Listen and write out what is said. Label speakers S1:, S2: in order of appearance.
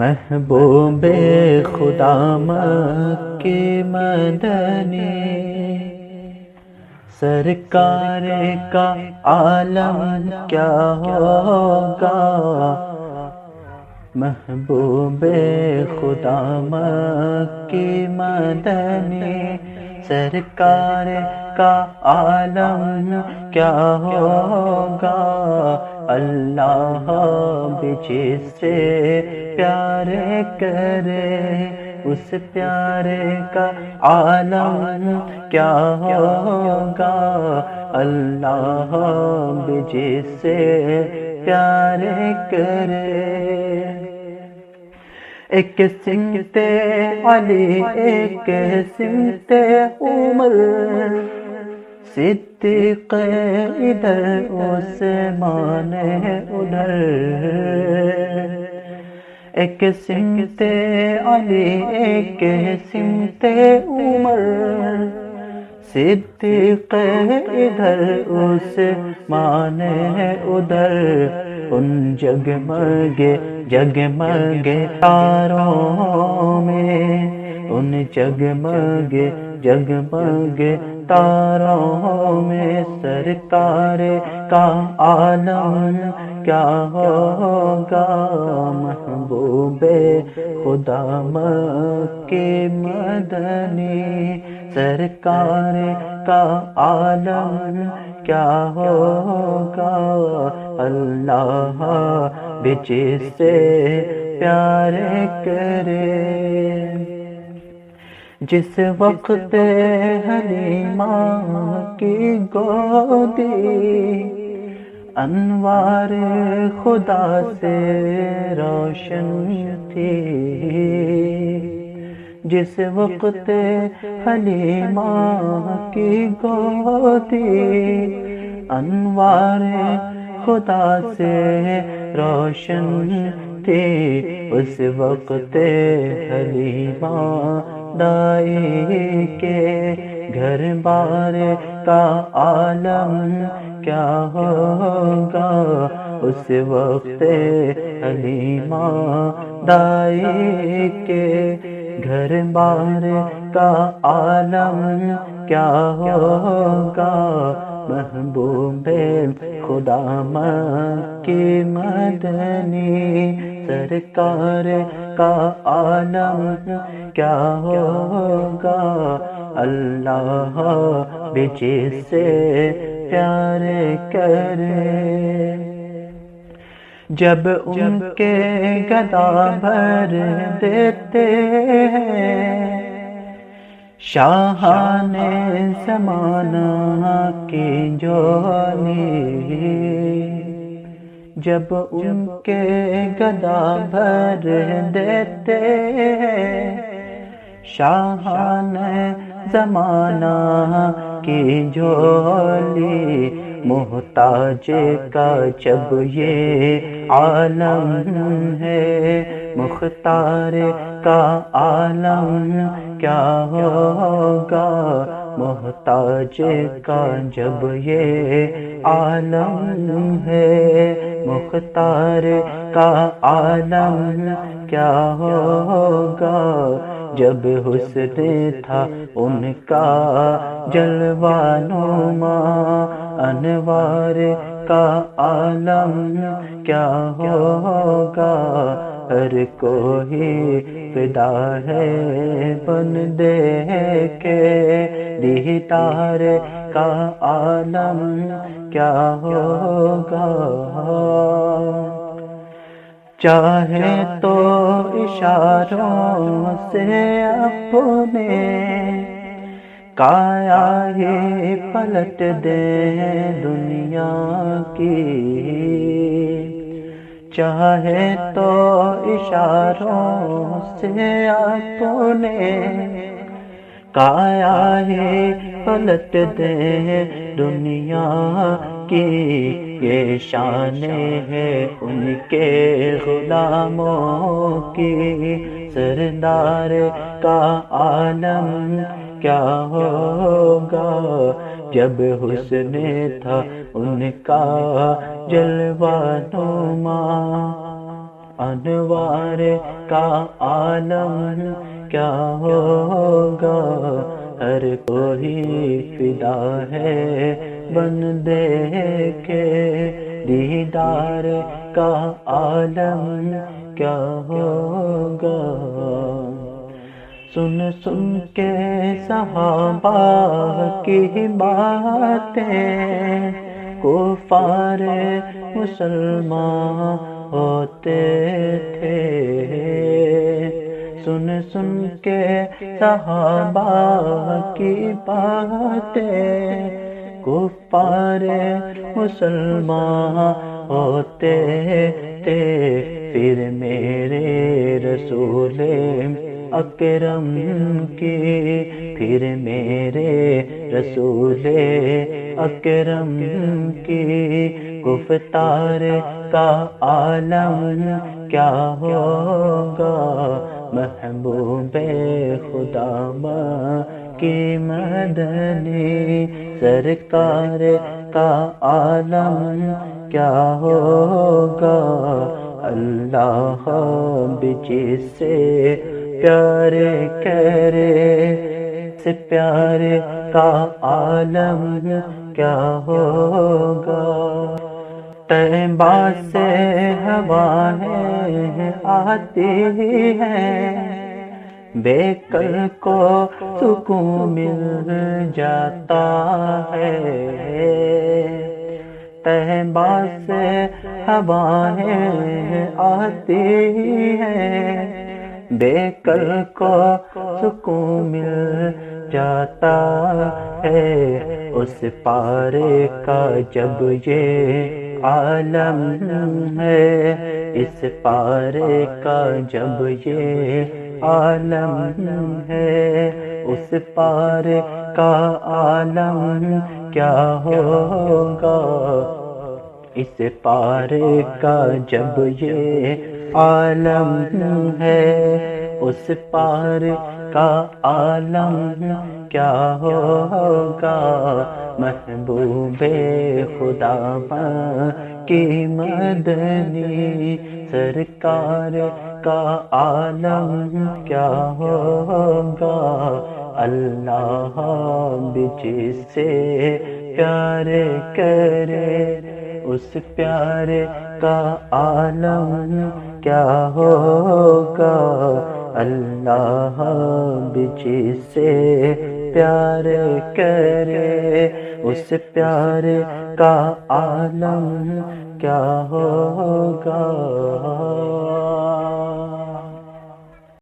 S1: محبوب خدا مکی مدنی، سرکار کا عالم کیا ہوگا، محبوب خدا مکی مدنی، سرکار کا عالم کیا ہوگا، اللہ بھی جس سے پیار کرے اس پیارے کا عالم کیا ہوگا، اللہ بھی جس سے پیار کرے۔ ایک سمت علی ایک سمت عمر، صدیق ادھر عثمان ادھر، ایک سمت علی ایک سمت عمر، صدیق ادھر عثمان ادھر، ان جگمگے جگمگے تاروں میں، ان جگمگے جگمگے تاروں میں، سرکار کا عالم کیا ہوگا، محبوب خدا مکی مدنی، سرکار کا عالم کیا ہوگا، اللہ بھی جس سے پیار کرے۔ جس وقت حلیمہ کی گودی انوار خدا سے روشن تھی، جس وقت حلیمہ کی گودی انوار خدا سے روشن تھی، اس وقت حلیمہ دائی کے گھر بار کا عالم کیا ہوگا، اس وقت حلیمہ دائی کے گھر بار کا عالم کیا ہوگا، محبوب خدا مکی مدنی، سرکار کا عالم کیا ہوگا، اللہ بھی جس سے پیار کرے۔ جب ان کے گدا بھر دیتے ہیں شاہان زمانہ کی جوانی، جب ان کے گدا بھر دیتے ہیں شاہان زمانہ کی جولی، محتاج کا جب یہ عالم ہے، مختار کا عالم کیا ہوگا، محتاج کا جب یہ عالم ہے، مختار کا عالم کیا ہوگا، جب حسن تھا ان کا جلوہ نما، انوار کا عالم کیا ہوگا، ہر کوئی فدا ہے بندے کے دیدار کا عالم کیا ہوگا، چاہے تو اشاروں سے اپنے کایا ہی پلٹ دے دنیا کی، چاہے تو اشاروں سے اپنے کایا ہی پلٹ دے دنیا کی، یہ شان ہے ان کے غلاموں کی، سردار کا عالم کیا ہوگا، جب حسن تھا ان کا جلوہ نما، انوار کا عالم کیا ہوگا، ہر کوئی فدا ہے بندے کے دیدار کا عالم کیا ہوگا۔ سن سن کے صحابہ کی باتیں کفار مسلمان ہوتے تھے، سن سن کے صحابہ کی باتیں کفار مسلمان ہوتے تھے، پھر میرے رسول اکرم کی، پھر میرے رسول اکرم کی گفتار کا عالم کیا ہوگا، محبوب خدا کی مدنی سرکار کا عالم کیا ہوگا، اللہ بھی جس سے پیار کرے سے پیار کا عالم کیا ہوگا۔ طیبہ سے ہوائیں آتی ہیں، بے کل کو سکون مل جاتا ہے، طیبہ سے ہوائیں آتی ہیں، بے کل کو سکون مل جاتا ہے، اس پارے کا جب یہ عالم ہے، اس پارے کا جب یہ عالم ہے، اس پارے کا عالم کیا ہوگا، اس پارے کا جب یہ عالم ہے، اس پار کا عالم کیا ہوگا، محبوب خدا کی مدنی سرکار کا عالم کیا ہوگا، اللہ بھی جس سے پیار کرے اس پیار کا عالم کیا ہوگا، اللہ بھی جس سے پیار کرے اس پیار کا عالم کیا ہوگا۔